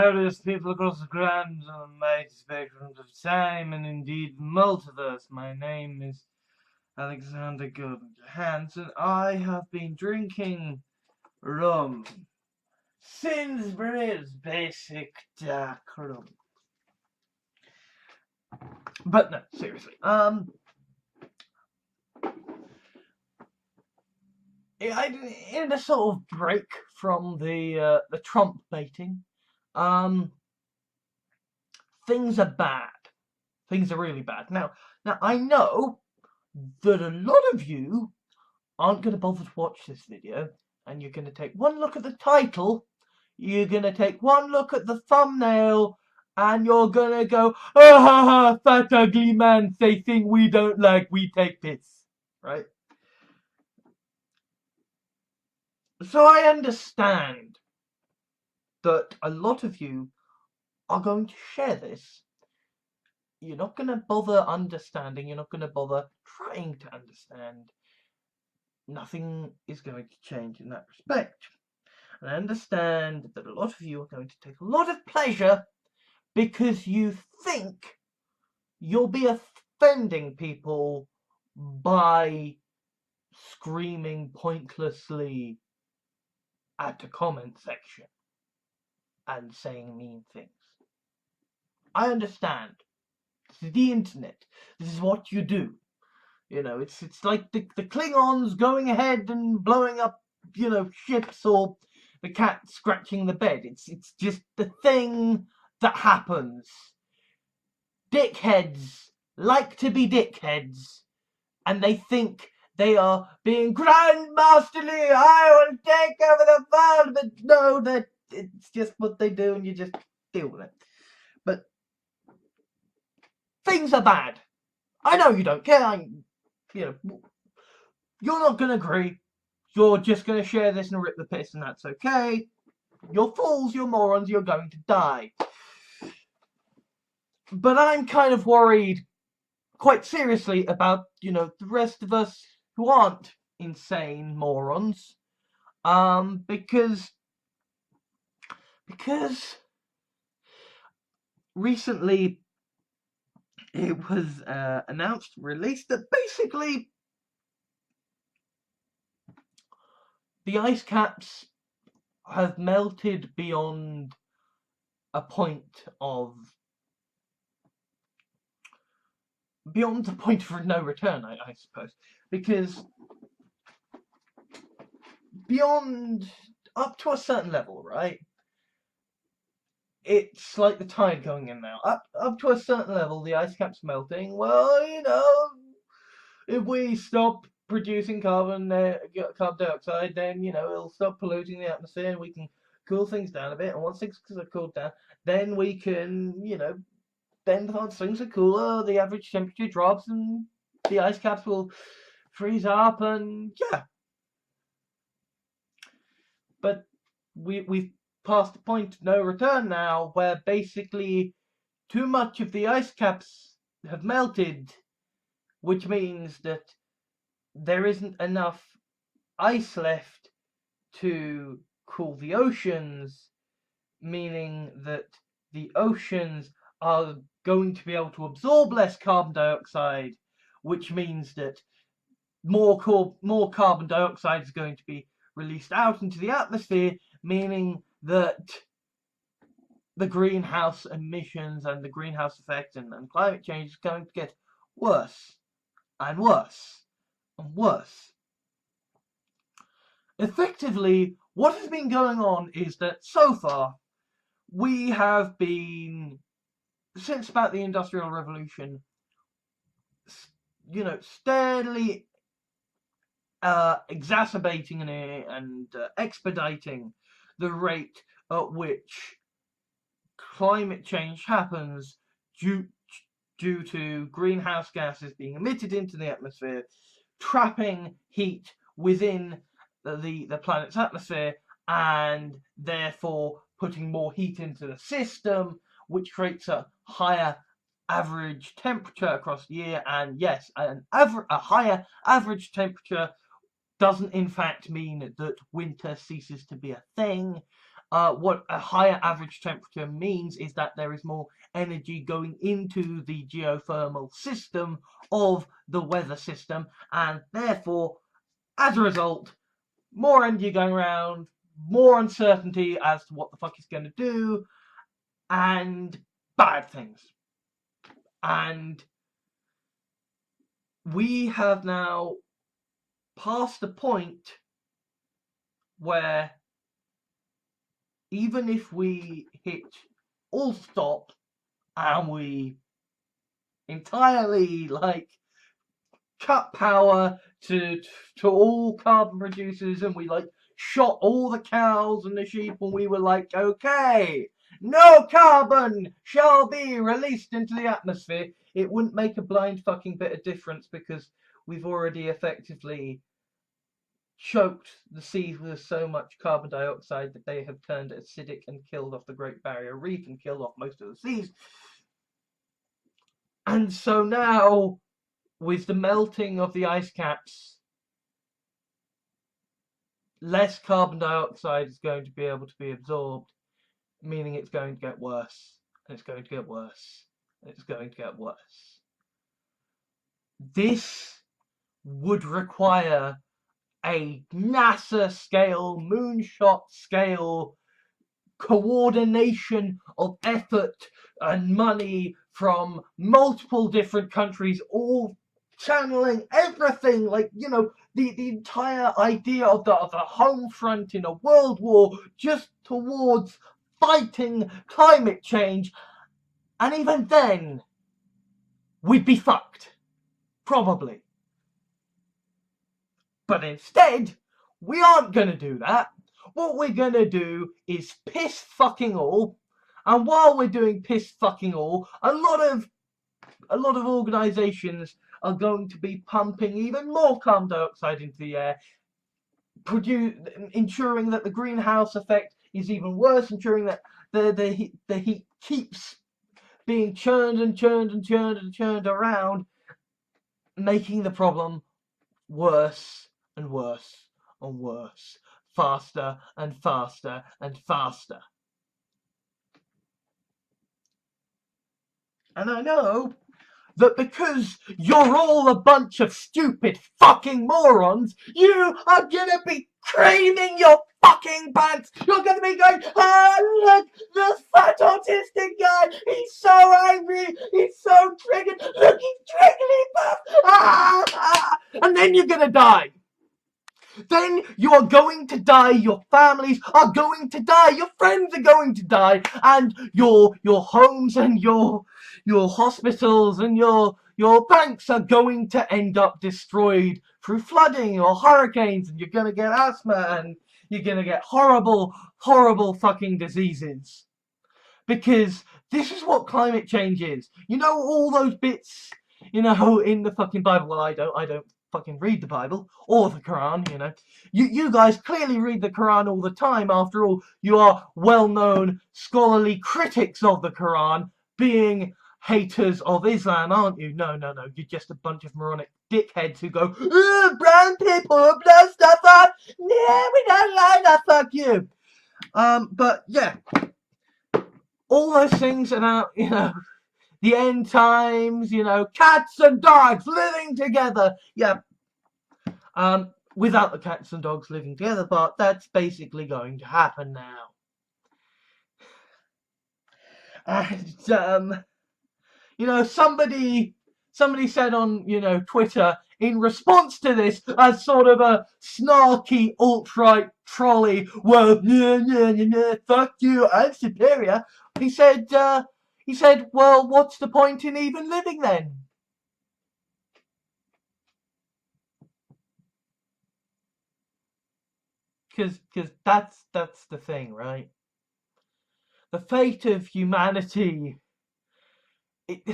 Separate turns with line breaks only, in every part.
various people across the grand and mighty spectrums of time and indeed multiverse. My name is Alexander Gordon Johansson. I have been drinking rum. Sainsbury's basic dark rum. But no, seriously. In a sort of break from the Trump baiting, things are bad. Things are really bad. Now I know that a lot of you aren't going to bother to watch this video, and you're going to take one look at the title, you're going to take one look at the thumbnail, and you're going to go, "Ah ha ha, fat ugly man say thing we don't like, we take piss," right? So I understand that a lot of you are going to share this. You're not going to bother understanding. You're not going to bother trying to understand. Nothing is going to change in that respect. And I understand that a lot of you are going to take a lot of pleasure because you think you'll be offending people by screaming pointlessly at the comment section and saying mean things. I understand. This is the internet. This is what you do. You know, it's like the Klingons going ahead and blowing up, ships, or the cat scratching the bed. It's just the thing that happens. Dickheads like to be dickheads, and they think they are being grandmasterly. I will take over the world, but no, it's just what they do, and you just deal with it. But things are bad. I know you don't care. You're not going to agree. You're just going to share this and rip the piss, and that's okay. You're fools, you're morons, you're going to die. But I'm kind of worried, quite seriously, about, the rest of us who aren't insane morons. Because recently it was announced, released, that basically the ice caps have melted beyond a point of no return, I suppose, because beyond, up to a certain level, right, it's like the tide going in now. Up to a certain level, the ice cap's melting. Well, if we stop producing carbon dioxide, then it'll stop polluting the atmosphere, and we can cool things down a bit. And once things are cooled down, then we can, then once things are cooler, the average temperature drops, and the ice caps will freeze up, and yeah. But we've past the point of no return now, where basically too much of the ice caps have melted, which means that there isn't enough ice left to cool the oceans, meaning that the oceans are going to be able to absorb less carbon dioxide, which means that more carbon dioxide is going to be released out into the atmosphere, meaning that the greenhouse emissions and the greenhouse effect and climate change is going to get worse and worse and worse. Effectively, what has been going on is that so far we have been, since about the Industrial Revolution, steadily exacerbating and expediting the rate at which climate change happens due to greenhouse gases being emitted into the atmosphere, trapping heat within the planet's atmosphere, and therefore putting more heat into the system, which creates a higher average temperature across the year. And yes, a higher average temperature doesn't in fact mean that winter ceases to be a thing. what a higher average temperature means is that there is more energy going into the geothermal system of the weather system, and therefore, as a result, more energy going around, more uncertainty as to what the fuck it's going to do, and bad things. And we have now passed the point where even if we hit all stop and we entirely like cut power to all carbon producers, and we like shot all the cows and the sheep, and we were like, okay, no carbon shall be released into the atmosphere, it wouldn't make a blind fucking bit of difference, because we've already effectively choked the seas with so much carbon dioxide that they have turned acidic and killed off the Great Barrier Reef and killed off most of the seas. And so now, with the melting of the ice caps, less carbon dioxide is going to be able to be absorbed, meaning it's going to get worse, and it's going to get worse, and it's going to get worse. This would require a NASA scale, moonshot scale coordination of effort and money from multiple different countries, all channeling everything, like, you know, the entire idea of the home front in a world war just towards fighting climate change. And even then, we'd be fucked. Probably. But instead, we aren't going to do that. What we're going to do is piss fucking all. And while we're doing piss fucking all, a lot of organisations are going to be pumping even more carbon dioxide into the air, ensuring that the greenhouse effect is even worse, ensuring that the heat keeps being churned and churned and churned and churned around, making the problem worse and worse and worse, faster and faster and faster. And I know that because you're all a bunch of stupid fucking morons, you are gonna be creaming your fucking pants. You're gonna be going, oh, look, the fat autistic guy, he's so angry, he's so triggered, look, he's triggering buff, and then you're gonna die. Then you are going to die, your families are going to die, your friends are going to die, and your homes and your hospitals and your banks are going to end up destroyed through flooding or hurricanes, and you're going to get asthma, and you're going to get horrible, horrible fucking diseases. Because this is what climate change is. You know, all those bits, you know, in the fucking Bible. Well, I don't fucking read the Bible or the Quran, you know. You guys clearly read the Quran all the time. After all, you are well-known scholarly critics of the Quran, being haters of Islam, aren't you? No, you're just a bunch of moronic dickheads who go, brown people, blah stuff up. Yeah, we don't like that, fuck you. But yeah, all those things about, you know, the end times, you know, cats and dogs living together. Yeah. Without the cats and dogs living together, but that's basically going to happen now. And, you know, somebody said on, you know, Twitter, in response to this, as sort of a snarky alt-right trolley, well, fuck you, I'm superior. He said, well, what's the point in even living then? Because that's the thing, right? The fate of humanity, it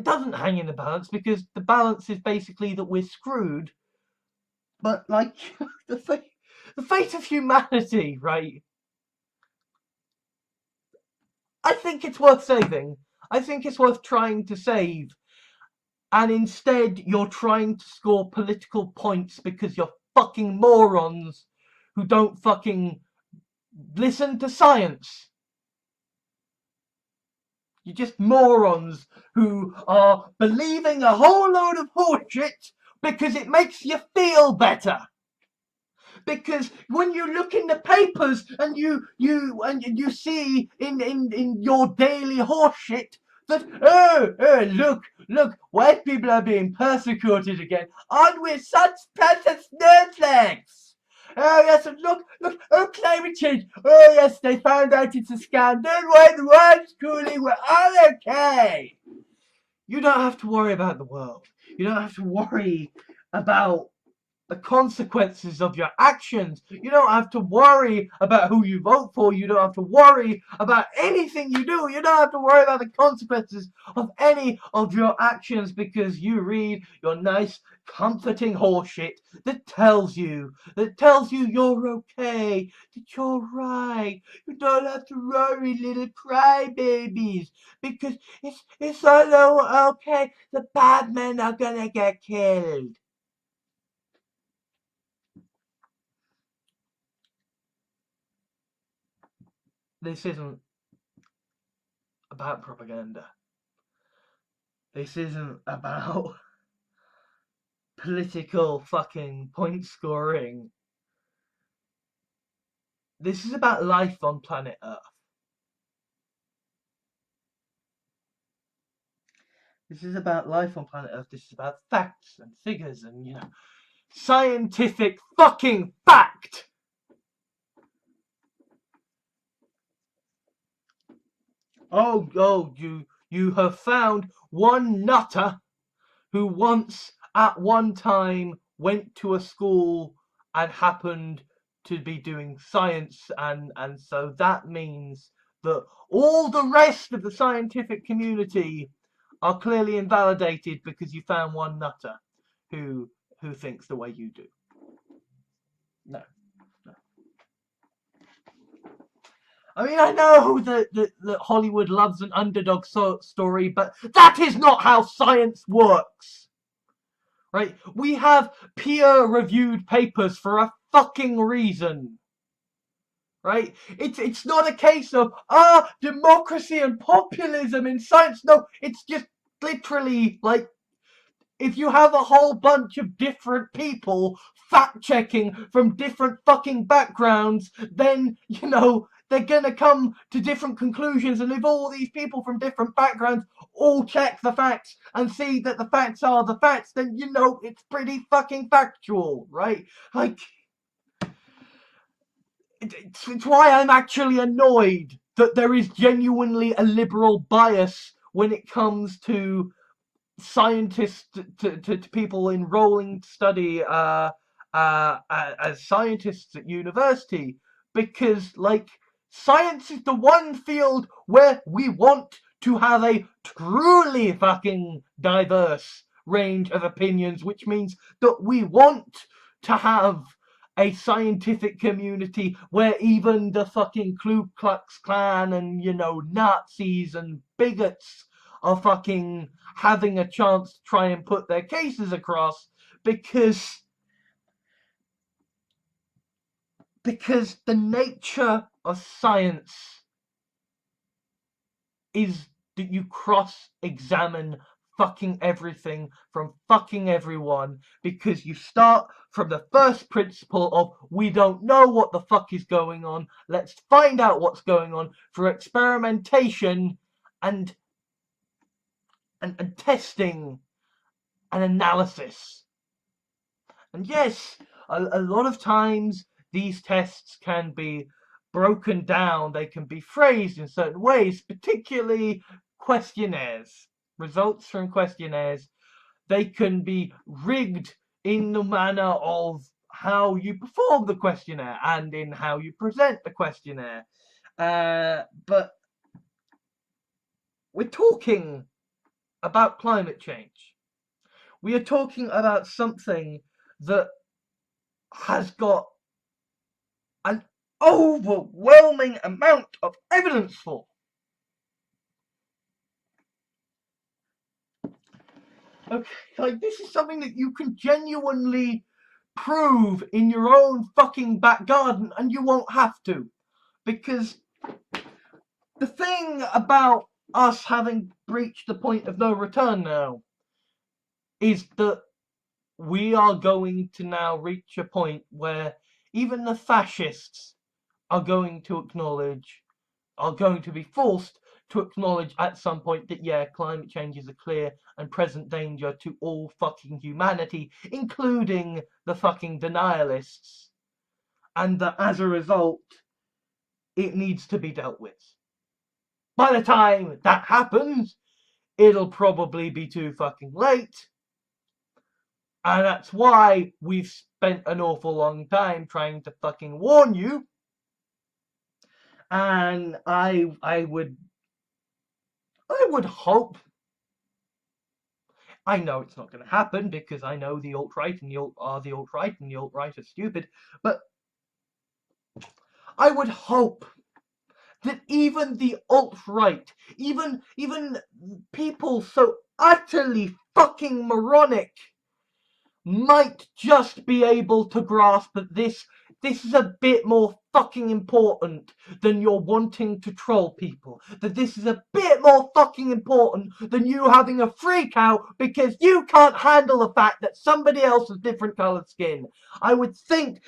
doesn't hang in the balance, because the balance is basically that we're screwed. But, like, the fate of humanity, right? I think it's worth saving. I think it's worth trying to save. And instead, you're trying to score political points because you're fucking morons who don't fucking listen to science. You're just morons who are believing a whole load of horseshit because it makes you feel better. Because when you look in the papers and you see in your daily horseshit that look, white people are being persecuted again. Aren't we such precious snowflakes? Oh yes, look, oh climate change. Oh yes, they found out it's a scam. Don't worry, the world's cooling, we're all okay. You don't have to worry about the world. You don't have to worry about the consequences of your actions. You don't have to worry about who you vote for. You don't have to worry about anything you do. You don't have to worry about the consequences of any of your actions because you read your nice, comforting horseshit that tells you you're okay, that you're right. You don't have to worry, little crybabies, because it's all okay. The bad men are gonna get killed. This isn't about propaganda. This isn't about political fucking point scoring. This is about life on planet Earth. This is about life on planet Earth. This is about facts and figures and, scientific fucking fact. Oh, you have found one nutter who once at one time went to a school and happened to be doing science, and so that means that all the rest of the scientific community are clearly invalidated because you found one nutter who thinks the way you do. No. I mean, I know that Hollywood loves an underdog story, but that is not how science works. Right? We have peer-reviewed papers for a fucking reason. Right? It's not a case of democracy and populism in science. No, it's just literally like if you have a whole bunch of different people fact-checking from different fucking backgrounds, then, they're gonna come to different conclusions. And if all these people from different backgrounds all check the facts and see that the facts are the facts, then, it's pretty fucking factual, right? Like, it's why I'm actually annoyed that there is genuinely a liberal bias when it comes to scientists, to people enrolling to study as scientists at university, because science is the one field where we want to have a truly fucking diverse range of opinions, which means that we want to have a scientific community where even the fucking Ku Klux Klan and, Nazis and bigots are fucking having a chance to try and put their cases across, because the nature of science is that you cross-examine fucking everything from fucking everyone, because you start from the first principle of we don't know what the fuck is going on, let's find out what's going on through experimentation and testing and analysis. And yes, a lot of times these tests can be broken down, they can be phrased in certain ways, particularly questionnaires. Results from questionnaires, they can be rigged in the manner of how you perform the questionnaire and in how you present the questionnaire. But we're talking about climate change. We are talking about something that has got an overwhelming amount of evidence for. Okay, this is something that you can genuinely prove in your own fucking back garden, and you won't have to. Because the thing about us having reached the point of no return now is that we are going to now reach a point where even the fascists are going to be forced to acknowledge at some point that, yeah, climate change is a clear and present danger to all fucking humanity, including the fucking denialists, and that as a result, it needs to be dealt with. By the time that happens, it'll probably be too fucking late. And that's why we've spent an awful long time trying to fucking warn you. And I would hope, I know it's not going to happen because I know the alt-right and the alt-right and the alt-right are stupid, but I would hope that even the alt-right, even people so utterly fucking moronic, might just be able to grasp that this is a bit more fucking important than you're wanting to troll people. That this is a bit more fucking important than you having a freak out because you can't handle the fact that somebody else has different coloured skin. I would hope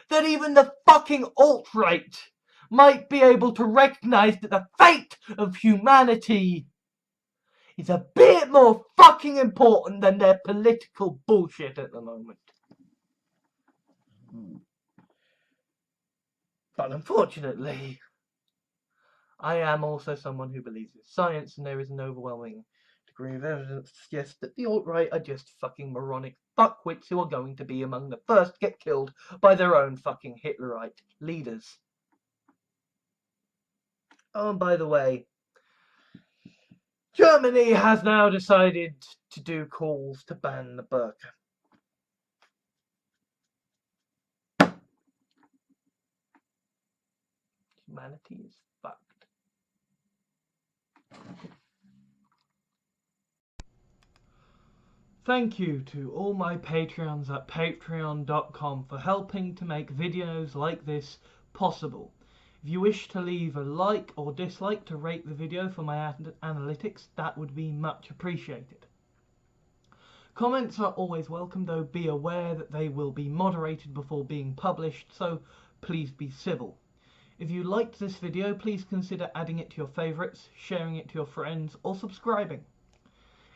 that even the fucking alt-right might be able to recognise that the fate of humanity is a bit more fucking important than their political bullshit at the moment. But unfortunately, I am also someone who believes in science, and there is an overwhelming degree of evidence to suggest that the alt-right are just fucking moronic fuckwits who are going to be among the first to get killed by their own fucking Hitlerite leaders. Oh, and by the way, Germany has now decided to do calls to ban the burqa. Humanity is fucked. Thank you to all my Patreons at patreon.com for helping to make videos like this possible. If you wish to leave a like or dislike to rate the video for my analytics, that would be much appreciated. Comments are always welcome, though be aware that they will be moderated before being published, so please be civil. If you liked this video, please consider adding it to your favourites, sharing it to your friends, or subscribing.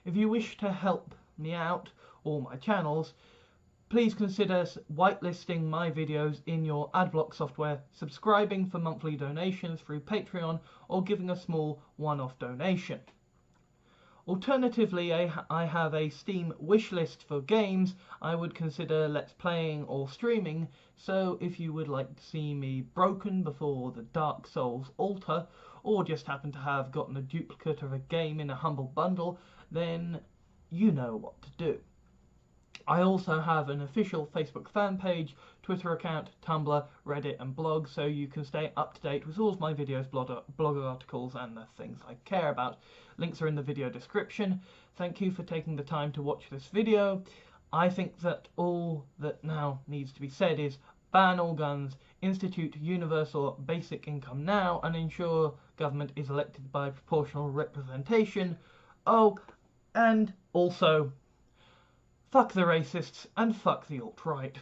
If you wish to help me out, or my channels, please consider whitelisting my videos in your adblock software, subscribing for monthly donations through Patreon, or giving a small one-off donation. Alternatively, I have a Steam wishlist for games I would consider Let's Playing or streaming, so if you would like to see me broken before the Dark Souls altar, or just happen to have gotten a duplicate of a game in a humble bundle, then you know what to do. I also have an official Facebook fan page, Twitter account, Tumblr, Reddit and blog, so you can stay up to date with all of my videos, blog articles and the things I care about. Links are in the video description. Thank you for taking the time to watch this video. I think that all that now needs to be said is ban all guns, institute universal basic income now, and ensure government is elected by proportional representation. Oh, and also, fuck the racists and fuck the alt-right.